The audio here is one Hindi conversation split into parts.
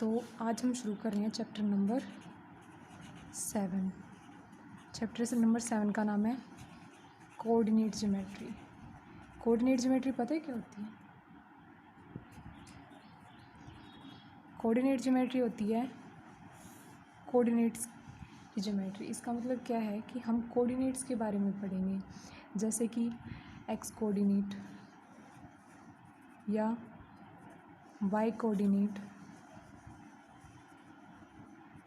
तो आज हम शुरू कर रहे हैं चैप्टर नंबर 7। चैप्टर नंबर 7 का नाम है कोऑर्डिनेट ज्योमेट्री। कोऑर्डिनेट ज्योमेट्री पता है क्या होती है? कोऑर्डिनेट ज्योमेट्री होती है कोऑर्डिनेट्स की ज्योमेट्री। इसका मतलब क्या है कि हम कोऑर्डिनेट्स के बारे में पढ़ेंगे, जैसे कि एक्स कोऑर्डिनेट या वाई कोऑर्डिनेट।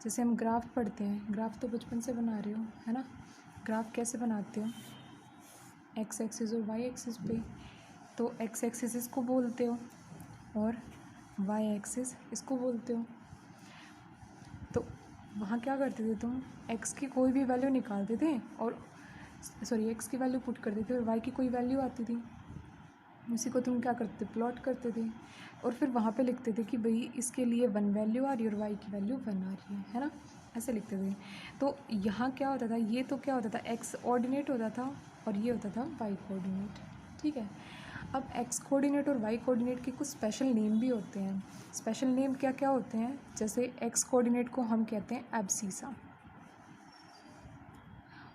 जैसे हम ग्राफ पढ़ते हैं, ग्राफ तो बचपन से बना रहे हो, है ना? ग्राफ कैसे बनाते हो? एक्स एक्सिस और वाई एक्सिस पे। तो एक्स एक्सिस इसको बोलते हो और वाई एक्सिस इसको बोलते हो। तो वहाँ क्या करते थे तुम? एक्स की कोई भी वैल्यू निकालते थे और एक्स की वैल्यू पुट करते थे और वाई की कोई वैल्यू आती थी, उसी को तुम क्या करते थे? प्लॉट करते थे और फिर वहाँ पे लिखते थे कि भाई इसके लिए 1 वैल्यू आ रही है और वाई की वैल्यू 1 आ रही है ना? ऐसे लिखते थे। तो यहाँ क्या होता था, ये तो क्या होता था, एक्स ऑर्डिनेट होता था और ये होता था वाई कोऑर्डिनेट। ठीक है। अब एक्स कोऑर्डिनेट और वाई कोऑर्डिनेट के कुछ स्पेशल नेम भी होते हैं। स्पेशल नेम क्या क्या होते हैं? जैसे एक्स कोऑर्डिनेट को हम कहते हैं एब्सीसा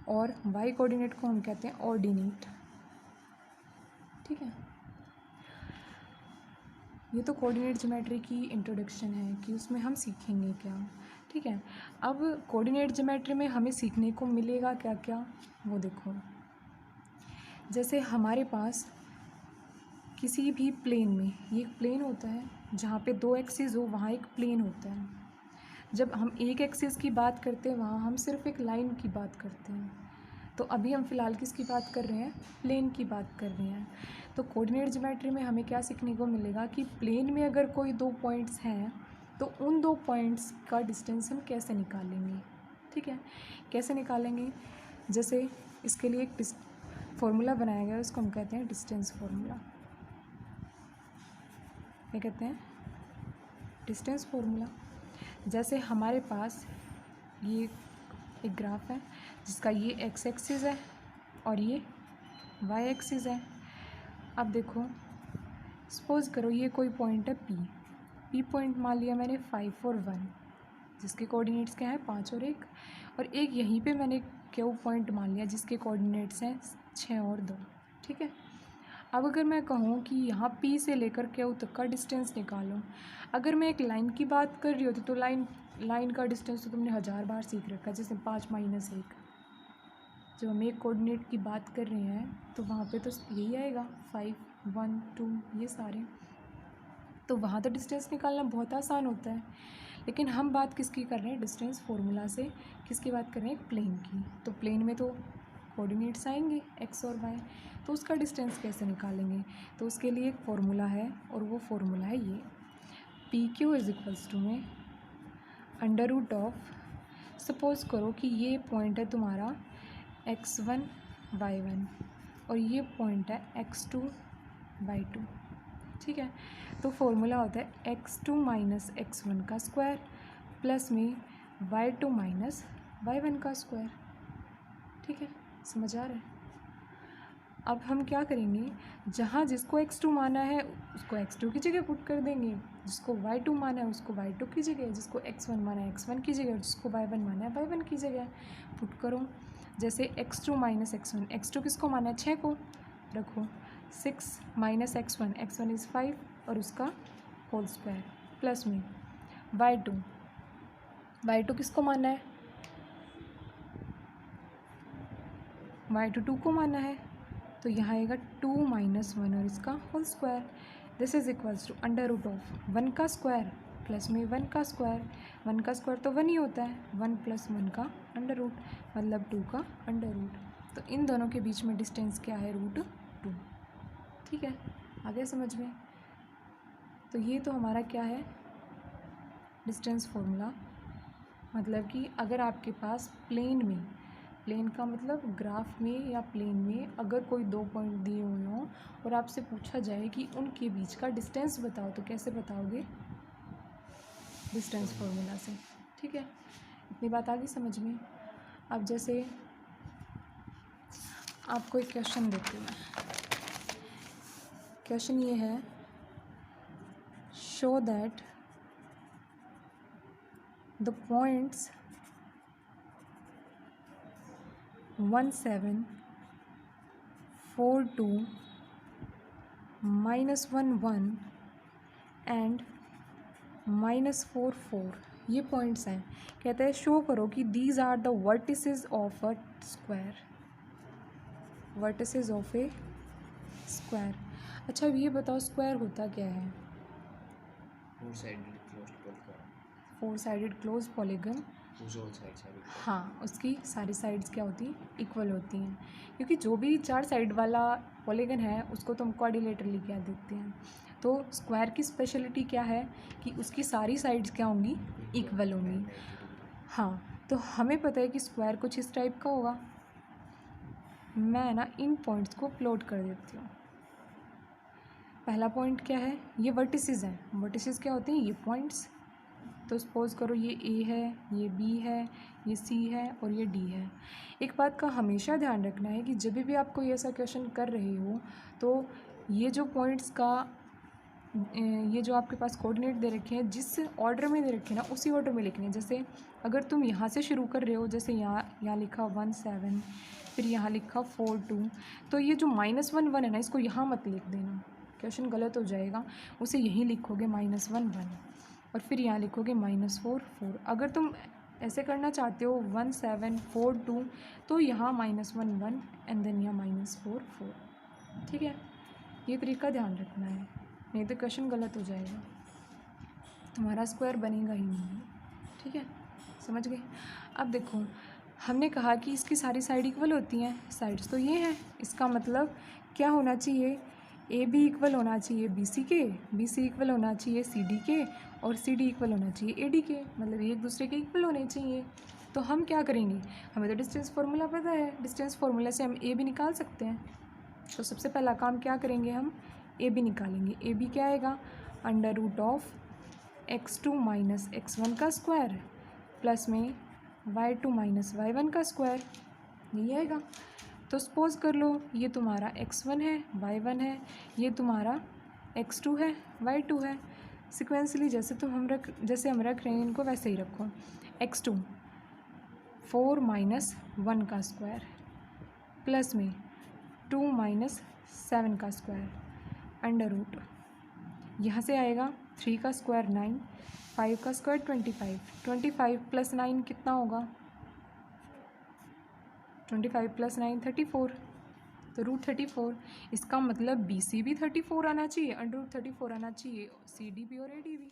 और वाई कोऑर्डिनेट को हम कहते हैं ऑर्डिनेट। ठीक है। ये तो कोऑर्डिनेट ज्योमेट्री की इंट्रोडक्शन है कि उसमें हम सीखेंगे क्या। ठीक है। अब कोऑर्डिनेट ज्योमेट्री में हमें सीखने को मिलेगा क्या क्या, वो देखो। जैसे हमारे पास किसी भी प्लेन में, ये एक प्लेन होता है जहाँ पे 2 एक्सिस हो, वहाँ एक प्लेन होता है। जब हम एक एक्सिस की बात करते हैं वहाँ हम सिर्फ एक लाइन की बात करते हैं। तो अभी हम फ़िलहाल किसकी बात कर रहे हैं? प्लेन की बात कर रहे हैं। तो कोऑर्डिनेट ज्योमेट्री में हमें क्या सीखने को मिलेगा कि प्लेन में अगर कोई 2 पॉइंट्स हैं तो उन 2 पॉइंट्स का डिस्टेंस हम कैसे निकालेंगे। ठीक है। कैसे निकालेंगे? जैसे इसके लिए एक फॉर्मूला बनाया गया है, उसको हम कहते हैं डिस्टेंस फार्मूला। क्या कहते हैं? Distance formula. जैसे हमारे पास ये एक ग्राफ है जिसका ये एक्स एक्सिस है और ये वाई एक्सिस है। अब देखो, सपोज़ करो ये कोई पॉइंट है पी पॉइंट मान लिया मैंने 5 और 1, जिसके कोऑर्डिनेट्स क्या हैं 5 और 1, और एक यहीं पे मैंने क्यू पॉइंट मान लिया जिसके कोऑर्डिनेट्स हैं 6 और 2। ठीक है। अब अगर मैं कहूँ कि यहाँ पी से लेकर क्यू तक का डिस्टेंस निकालो, अगर मैं एक लाइन की बात कर रही होती तो लाइन का डिस्टेंस तो तुमने 1000 बार सीख रखा है, जैसे 5 - 1। जब हम एक कोऑर्डिनेट की बात कर रहे हैं तो वहाँ पे तो यही आएगा 5, 1, 2 ये सारे। तो वहाँ तो डिस्टेंस निकालना बहुत आसान होता है। लेकिन हम बात किसकी कर रहे हैं? डिस्टेंस फार्मूला से किसकी बात कर रहे हैं? प्लेन की। तो प्लेन में तो कोऑर्डिनेट्स आएंगे एक्स और वाई, तो उसका डिस्टेंस कैसे निकालेंगे? तो उसके लिए एक फार्मूला है और वो फार्मूला है ये, P Q is equals to में √ऑफ, सपोज़ करो कि ये पॉइंट है तुम्हारा x1 y1 और ये पॉइंट है x2 y2। ठीक है। तो फॉर्मूला होता है x2 - x1 का स्क्वायर प्लस में y2 - y1 का स्क्वायर। ठीक है, समझ आ रहा है? अब हम क्या करेंगे, जहाँ जिसको x2 माना है उसको x2 की जगह पुट कर देंगे, जिसको y2 माना है उसको y2 की जगह, जिसको x1 माना है x1 की जगह और जिसको y1 माना है y1 की जगह पुट करो। जैसे x2 - x1, x2 किसको माना है? 6 को रखो, 6 - x1, x1 इज़ 5 और उसका होल स्क्वायर प्लस में y2 किसको माना है? y2 2 को माना है, तो यहाँ आएगा 2 - 1 और इसका whole square. This is equals to √ऑफ 1 का स्क्वायर प्लस में 1 का स्क्वायर। 1 का स्क्वायर तो 1 ही होता है, 1 + 1 का √ मतलब 2 का √ तो इन दोनों के बीच में डिस्टेंस क्या है? √2। ठीक है, आ गया समझ में? तो ये तो हमारा क्या है? Distance formula. मतलब कि अगर आपके पास प्लेन में, प्लेन का मतलब ग्राफ में या प्लेन में अगर कोई 2 पॉइंट दिए हुए हों और आपसे पूछा जाए कि उनके बीच का डिस्टेंस बताओ, तो कैसे बताओगे? डिस्टेंस फार्मूला से। ठीक है, इतनी बात आ गई समझ में? अब जैसे आपको एक क्वेश्चन देती हूँ। क्वेश्चन ये है, show that the points 1 7 4 2 -1 1 and -4 4 ये पॉइंट्स हैं। कहते हैं शो करो कि these are the vertices of a square, vertices of a square. अच्छा अब ये बताओ स्क्वायर होता क्या है? Four sided close polygon. हाँ, उसकी सारी साइड्स क्या होती हैं? इक्वल होती हैं, क्योंकि जो भी 4 साइड वाला पॉलीगन है उसको तो हम क्वाड्रिलेटरली क्या देखते हैं। तो स्क्वायर की स्पेशलिटी क्या है कि उसकी सारी साइड्स क्या होंगी? इक्वल होंगी। हाँ, तो हमें पता है कि स्क्वायर कुछ इस टाइप का होगा। मैं ना इन पॉइंट्स को प्लॉट कर देती हूँ। पहला पॉइंट क्या है? ये वर्टिसेस हैं। वर्टिसेस क्या होते हैं? ये पॉइंट्स। तो सपोज करो ये ए है, ये बी है, ये सी है और ये डी है। एक बात का हमेशा ध्यान रखना है कि जब भी आप कोई ऐसा क्वेश्चन कर रहे हो तो ये जो पॉइंट्स का ये जो आपके पास कोऑर्डिनेट दे रखे हैं, जिस ऑर्डर में दे रखे हैं ना उसी ऑर्डर में लिखने हैं। जैसे अगर तुम यहाँ से शुरू कर रहे हो, जैसे यहाँ लिखा 1 7, फिर यहाँ लिखा 4 2, तो ये जो -1 1 है ना, इसको यहाँ मत लिख देना, क्वेश्चन गलत हो जाएगा। उसे यहीं लिखोगे -1 1 और फिर यहाँ लिखोगे -4 4। अगर तुम ऐसे करना चाहते हो 1 7 4 2, तो यहाँ -1 1 एंड देन यहाँ -4 4। ठीक है, ये तरीका ध्यान रखना है, नहीं तो क्वेश्चन गलत हो जाएगा, तुम्हारा स्क्वायर बनेगा ही नहीं। ठीक है, समझ गए? अब देखो, हमने कहा कि इसकी सारी साइड इक्वल होती हैं। साइड्स तो ये हैं, इसका मतलब क्या होना चाहिए? ए बी इक्वल होना चाहिए बी सी के, बी सी इक्वल होना चाहिए सी डी के, और सी डी इक्वल होना चाहिए ए डी के। मतलब ये एक दूसरे के इक्वल होने चाहिए। तो हम क्या करेंगे? हमें तो डिस्टेंस फार्मूला पता है, डिस्टेंस फार्मूला से हम ए भी निकाल सकते हैं। तो सबसे पहला काम क्या करेंगे? हम ए बी निकालेंगे। ए बी क्या आएगा? √ऑफ x2 माइनस x1 का स्क्वायर प्लस में y2 माइनस y1 का स्क्वायर, यही आएगा। तो सपोज़ कर लो ये तुम्हारा x1 है, y1 है, ये तुम्हारा x2 है, y2 है। सिक्वेंसली जैसे हम रख रहे हैं इनको वैसे ही रखो। x2 4 माइनस 1 का स्क्वायर प्लस में 2 माइनस 7 का स्क्वायर √ यहाँ से आएगा 3 का स्क्वायर 9, 5 का स्क्वायर 25, 25 प्लस 9 कितना होगा? 25 प्लस 9 34, तो √34। इसका मतलब BC भी 34 आना चाहिए, √34 आना चाहिए, CD भी और AD भी।